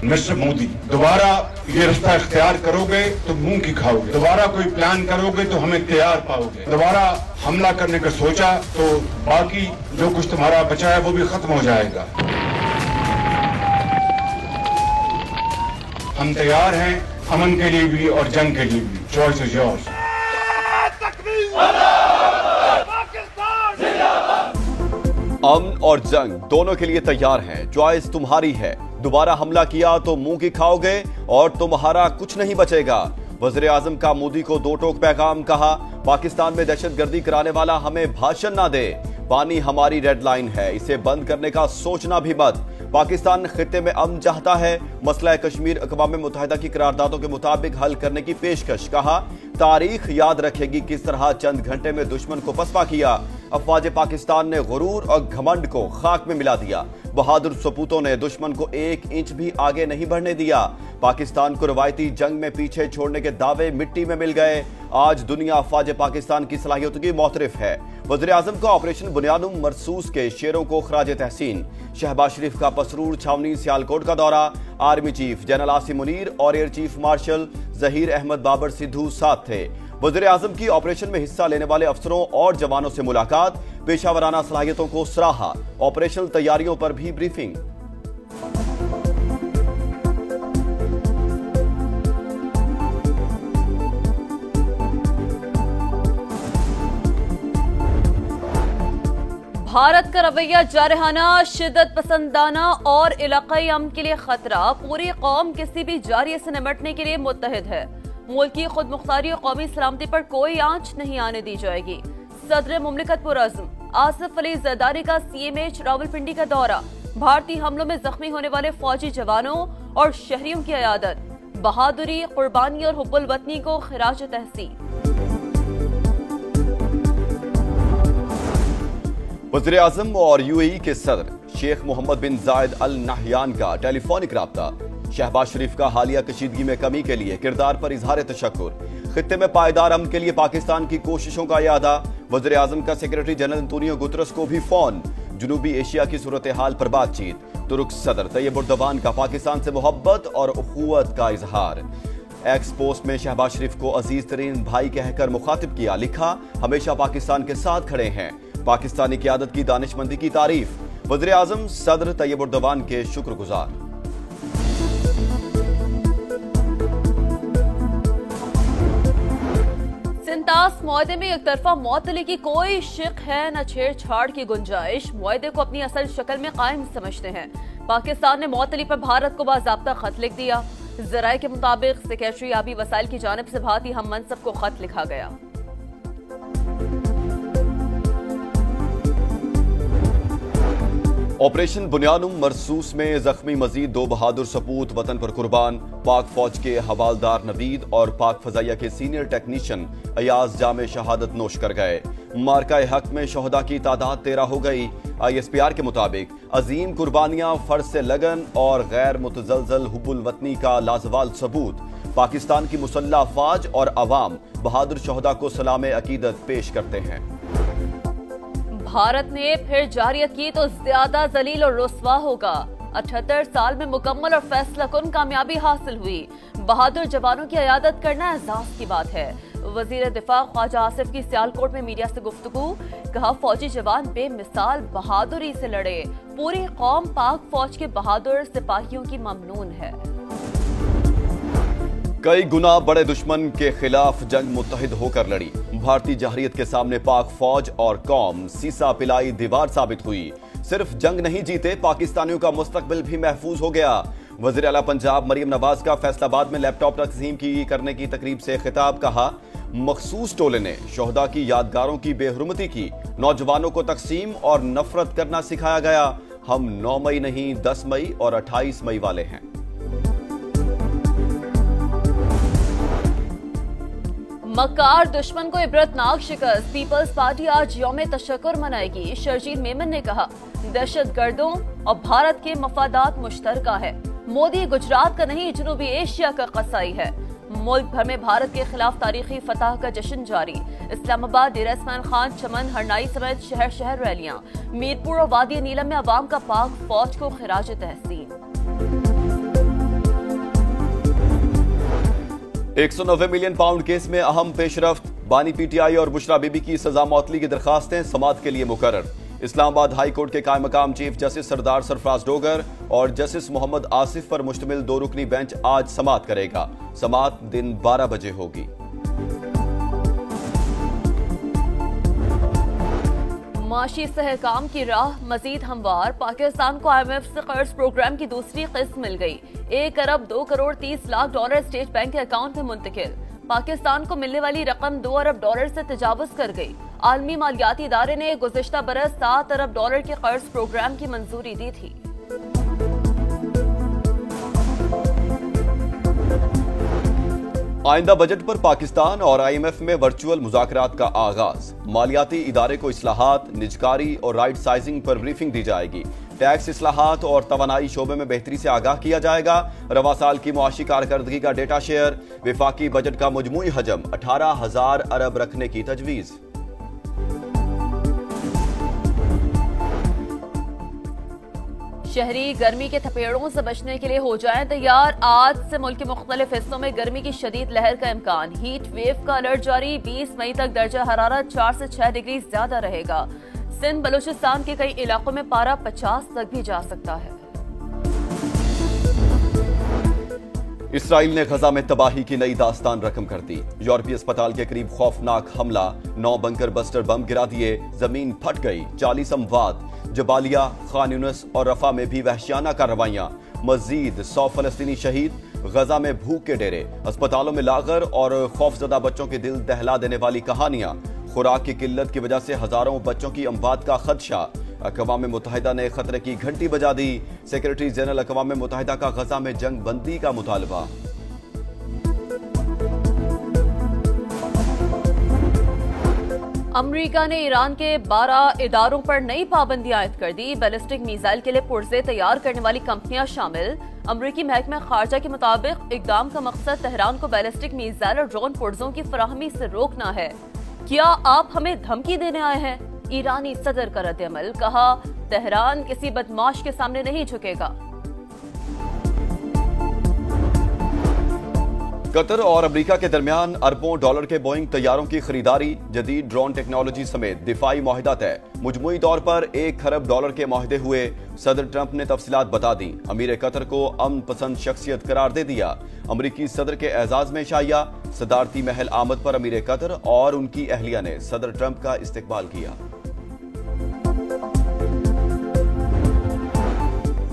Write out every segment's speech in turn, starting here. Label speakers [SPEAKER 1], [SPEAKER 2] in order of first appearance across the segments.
[SPEAKER 1] Mister Modi, दोबारा ये रास्ता इख्तियार करोगे तो मुंह की खाओगे। दोबारा कोई प्लान करोगे तो हमें तैयार पाओगे। दोबारा हमला करने का सोचा तो बाकी जो कुछ तुम्हारा बचा है वो भी खत्म हो जाएगा। हम तैयार हैं, अमन के लिए भी और जंग के लिए भी। Choice is yours.
[SPEAKER 2] अमन और जंग दोनों के लिए तैयार हैं। चॉइस तुम्हारी है। दोबारा हमला किया तो मुंह की खाओगे और तुम्हारा कुछ नहीं बचेगा। वज़ीर आज़म का मोदी को दो टोक पैगाम। कहा, पाकिस्तान में दहशतगर्दी कराने वाला हमें भाषण ना दे। पानी हमारी रेड लाइन है, इसे बंद करने का सोचना भी मत। पाकिस्तान खित्ते में अमन चाहता है। मसला कश्मीर अक़वाम मुत्तहिदा की करारदादों के मुताबिक हल करने की पेशकश। कहा, तारीख याद रखेगी किस तरह चंद घंटे में दुश्मन को पसपा किया। अफवाज पाकिस्तान ने गुरूर और घमंड को खाक में मिला दिया। बहादुर सपूतों ने दुश्मन को 1 इंच भी आगे नहीं बढ़ने दिया। पाकिस्तान को रवायती जंग में पीछे छोड़ने के दावे मिट्टी में मिल गए। आज दुनिया अफवाज पाकिस्तान की सलाहियतों की मोतरिफ है। वज़ीर आज़म का ऑपरेशन बुनियादुम मरसूस के शेरों को खराज तहसीन। शहबाज शरीफ का पसरूर, छावनी, सियालकोट का दौरा। Army chief general Asim Munir और air chief marshal Zaheer Ahmed Babar Sidhu साथ थे। वज़ीर आज़म की ऑपरेशन में हिस्सा लेने वाले अफसरों और जवानों से मुलाकात। पेशावराना सलाहियतों को सराहा। ऑपरेशनल तैयारियों पर भी ब्रीफिंग।
[SPEAKER 3] भारत का रवैया जारहाना, शिद्दत पसंदाना और इलाकाई अमन के लिए खतरा। पूरी कौम किसी भी जारिये से निपटने के लिए मुत्तहिद है। मुल्क की खुद मुख्तारी और कौमी सलामती पर कोई आंच नहीं आने दी जाएगी। सदर मुमलिकत पुरअज़्म आसिफ अली ज़रदारी का CMH रावलपिंडी का दौरा। भारतीय हमलों में जख्मी होने वाले फौजी जवानों और शहरियों की अयादत। बहादुरी, कुर्बानी और हुब्बुल वतनी को खिराज तहसीन।
[SPEAKER 2] वज़ीर आज़म और UAE के सदर शेख मोहम्मद बिन जायद अल नहयान का टेलीफोनिक राब्ता। शहबाज शरीफ का हालिया कशीदगी में कमी के लिए किरदार पर इजहार तशक्कुर। खित्ते में पायदार अमन के लिए पाकिस्तान की कोशिशों का यादा। वज़ीर आज़म का सेक्रेटरी जनरल अंतोनियो गुतरस को भी फोन। जनूबी एशिया की सूरत हाल पर बातचीत। तुर्क सदर तैयब उर्दवान का पाकिस्तान से मोहब्बत और उखुवत का इजहार। एक्स पोस्ट में शहबाज शरीफ को अजीज तरीन भाई कहकर मुखातिब किया। लिखा, हमेशा पाकिस्तान के साथ खड़े हैं। पाकिस्तानी क़यादत की दानिशमंदी की तारीफ। वज़ीर आज़म सदर तैयब उर्दवान के शुक्रगुजार।
[SPEAKER 3] सिंतास मुआहदे में एक तरफा मुअत्तली की कोई शिक है न छेड़छाड़ की गुंजाइश। मुआहदे को अपनी असल शक्ल में कायम समझते हैं। पाकिस्तान ने मुअत्तली पर भारत को बाज़ाब्ता खत लिख दिया। ज़राए के मुताबिक सेक्रेटरी आबी वसाइल की जानिब से भारतीय हम मनसब को खत लिखा गया।
[SPEAKER 2] ऑपरेशन बुनियादुम मरसूस में जख्मी मजीद 2 बहादुर सपूत वतन पर कुर्बान। पाक फौज के हवालदार नवीद और पाक फजाइया के सीनियर टेक्नीशियन अयाज जामे शहादत नोश कर गए। मार्का हक में शोहदा की तादाद 13 हो गई। ISPR के मुताबिक अजीम कुर्बानियां, फर्ज से लगन और गैर मुतजलजल हुब्बुल वतनी का लाजवाल सबूत। पाकिस्तान की मुसल्लह फौज और अवाम बहादुर शोहदा को सलाम अकीदत पेश करते हैं।
[SPEAKER 3] भारत ने फिर जारियत की तो ज्यादा जलील और रुस्वा होगा। 78 साल में मुकम्मल और फैसला कुन कामयाबी हासिल हुई। बहादुर जवानों की अयादत करना एजाज की बात है। वजीर दिफा ख्वाजा आसिफ की सियालकोट में मीडिया से गुफ्तगू। कहा, फौजी जवान बेमिसाल बहादुरी से लड़े। पूरी कौम पाक फौज के बहादुर सिपाहियों की ममनून है।
[SPEAKER 2] कई गुना बड़े दुश्मन के खिलाफ जंग मुत्तहिद होकर लड़ी। भारतीय जहरियत के सामने पाक फौज और कौम सीसा पिलाई दीवार साबित हुई। सिर्फ जंग नहीं जीते, पाकिस्तानियों का मुस्तकबिल भी महफूज हो गया। वज़ीर आला पंजाब मरियम नवाज का फैसलाबाद में लैपटॉप तकसीम करने की तकरीब से खिताब। कहा, मखसूस टोले ने शोहदा की यादगारों की बेहुरमती की। नौजवानों को तकसीम और नफरत करना सिखाया गया। हम 9 मई नहीं 10 मई और 28 मई वाले हैं।
[SPEAKER 3] मक्कार दुश्मन को इबरतनाक शिकस्त। पीपल्स पार्टी आज यौम तशक्कुर मनाएगी। शर्जील मेमन ने कहा, दहशत गर्दों और भारत के मफादात मुश्तरका है। मोदी गुजरात का नहीं, जनूबी एशिया का कसाई है। मुल्क भर में भारत के खिलाफ तारीखी फतह का जश्न जारी। इस्लामाबाद, डेरा इस्माइल खान, चमन, हरनाई समेत शहर शहर रैलियां। मीरपुर और वादी नीलम में अवाम का पाक फौज को खिराज तहसीन।
[SPEAKER 2] 190 मिलियन पाउंड केस में अहम पेशरफ्त। बानी पीटीआई और बुशरा बीबी की सजा मौतली की दरखास्तें समाअत के लिए मुकर्रर। इस्लामाबाद हाई कोर्ट के कायम मकाम चीफ जस्टिस सरदार सरफराज डोगर और जस्टिस मोहम्मद आसिफ पर मुश्तमिल 2 रुकनी बेंच आज समाअत करेगा। समाअत दिन 12 बजे होगी।
[SPEAKER 3] माशी सहकाम की राह मजीद हमवार। पाकिस्तान को IMF से कर्ज प्रोग्राम की दूसरी किस्त मिल गई। 1 अरब 2 crore 30 lakh dollar state bank के अकाउंट में मुंतकिल। पाकिस्तान को मिलने वाली रकम 2 अरब डॉलर से तजावुज कर गई। आलमी मालियाती इदारे ने गुज़िश्ता बरस 7 अरब डॉलर के कर्ज प्रोग्राम की मंजूरी दी थी।
[SPEAKER 2] आइंदा बजट पर पाकिस्तान और IMF में वर्चुअल मुज़ाकरात का आगाज। मालियाती इदारे को इस्लाहात, निजकारी और राइट साइजिंग पर ब्रीफिंग दी जाएगी। टैक्स इस्लाहात और तवानाई शोबे में बेहतरी से आगाह किया जाएगा। रवा साल की मुआशी कारकर्दगी का डेटा शेयर। विफाकी बजट का मजमूई हजम 18,000 अरब रखने की तजवीज़।
[SPEAKER 3] शहरी गर्मी के थपेड़ों से बचने के लिए हो जाएं तैयार। आज से मुल्क के मुख्तलिफ हिस्सों में गर्मी की शदीद लहर का इम्कान। हीट वेव का अलर्ट जारी। 20 मई तक दर्जा हरारत 4 से 6 डिग्री ज्यादा रहेगा। सिंध बलूचिस्तान के कई इलाकों में पारा 50 तक भी जा सकता है।
[SPEAKER 2] इसराइल ने गजा में तबाही की नई दास्तान रकम कर दी। यूरोपीय अस्पताल के करीब खौफनाक हमला। 9 बंकर बस्टर बम गिरा दिए। जमीन फट गई। 40 अमवात। जबालिया, खान यूनिस और रफा में भी वहशियाना कार्रवाइयां। मजीद 100 फलस्तीनी शहीद। गजा में भूख के डेरे। अस्पतालों में लागर और खौफजदा बच्चों के दिल दहला देने वाली कहानियां। खुराक की किल्लत की वजह से हजारों बच्चों की अमवात का खदशा। अक़वाम मुत्तहिदा ने खतरे की घंटी बजा दी। सेक्रेटरी जनरल अक़वाम मुत्तहिदा का गजा में जंग बंदी का मुतालबा।
[SPEAKER 3] अमरीका ने ईरान के 12 इदारों पर नई पाबंदी आयद कर दी। बैलिस्टिक मिसाइल के लिए पुर्जे तैयार करने वाली कंपनियां शामिल। अमरीकी महकमा खारजा के मुताबिक इक़दाम का मकसद तेहरान को बैलिस्टिक मिसाइल और ड्रोन पुर्जों की फराहमी से रोकना है। क्या आप हमें धमकी देने आए हैं? ईरानी सदर का रद्द-ए-अमल। कहा, तेहरान किसी बदमाश के सामने नहीं झुकेगा।
[SPEAKER 2] कतर और अमेरिका के दरमियान अरबों डॉलर के बोइंग तैयारों की खरीदारी। जदीद ड्रोन टेक्नोलॉजी समेत दिफाई माहिदा तय। मुजमुई तौर पर 1 खरब डॉलर के माहिदे हुए। सदर ट्रंप ने तफसीलात बता दी। अमीर कतर को अमन पसंद शख्सियत करार दे दिया। अमरीकी सदर के एजाज में शाया। सदारती महल आमद पर अमीर कतर और उनकी अहलिया ने सदर ट्रंप का इस्तकबाल किया।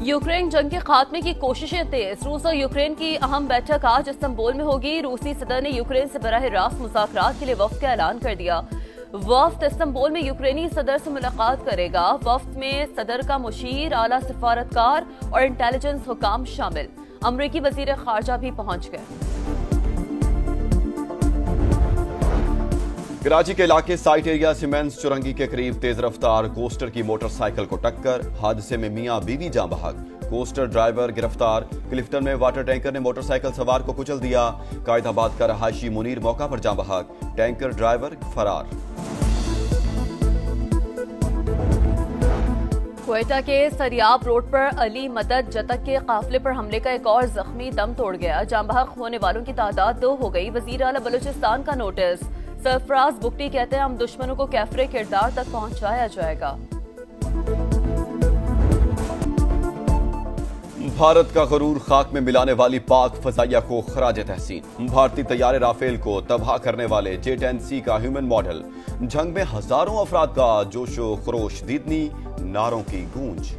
[SPEAKER 3] यूक्रेन जंग के खात्मे की कोशिशें तेज। रूस और यूक्रेन की अहम बैठक आज इस्तांबुल में होगी। रूसी सदर ने यूक्रेन से बराह रास्त मुज़ाकरात के लिए वफ्द का ऐलान कर दिया। वफ्द इस्तांबुल में यूक्रेनी सदर से मुलाकात करेगा। वफ्द में सदर का मुशीर, आला सिफारतकार और इंटेलिजेंस हुकाम शामिल। अमरीकी वजीर खारजा भी पहुंच गए।
[SPEAKER 2] कराची के इलाके साइट एरिया सीमेंस चुरंगी के करीब तेज रफ्तार कोस्टर की मोटरसाइकिल को टक्कर। हादसे में मियां बीवी जाँ बहक। कोस्टर ड्राइवर गिरफ्तार। क्लिफ्टन में वाटर टैंकर ने मोटरसाइकिल सवार को कुचल दिया। कायदाबाद का रहायशी मुनीर मौका पर जाँ बहक। टैंकर ड्राइवर फरार।
[SPEAKER 3] क्वेटा के सरियाब रोड पर अली मदद जतक के काफिले पर हमले का एक और जख्मी दम तोड़ गया। जाँ बहक होने वालों की तादाद 2 हो गई। वजीर आला बलूचिस्तान का नोटिस। सरफराज बुगटी कहते हैं, हम दुश्मनों को कैफरे किरदार तक पहुंचाया जाएगा।
[SPEAKER 2] भारत का गरूर खाक में मिलाने वाली पाक फजाइया को खराज तहसीन। भारतीय तैयारे राफेल को तबाह करने वाले J-10C का ह्यूमन मॉडल। जंग में हजारों अफराद का जोशो खरोश, दीदनी नारों की गूंज।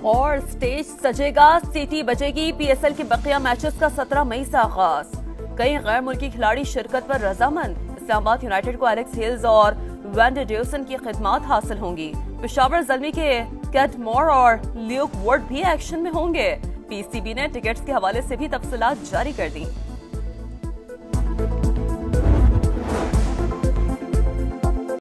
[SPEAKER 3] और स्टेज सजेगा, सीटी बजेगी। PSL के बकिया मैचेस का 17 मई से आगाज। कई गैर मुल्की खिलाड़ी शिरकत पर रजामंद। इस्लामाबाद यूनाइटेड को एलेक्स हिल्स और वैंडर ड्यूसन की खिदमात हासिल होंगी। पेशावर ज़ल्मी के कैट मोर और ल्यूक वर्ड भी एक्शन में होंगे। PCB ने टिकट्स के हवाले से भी तफसीलात जारी कर दी।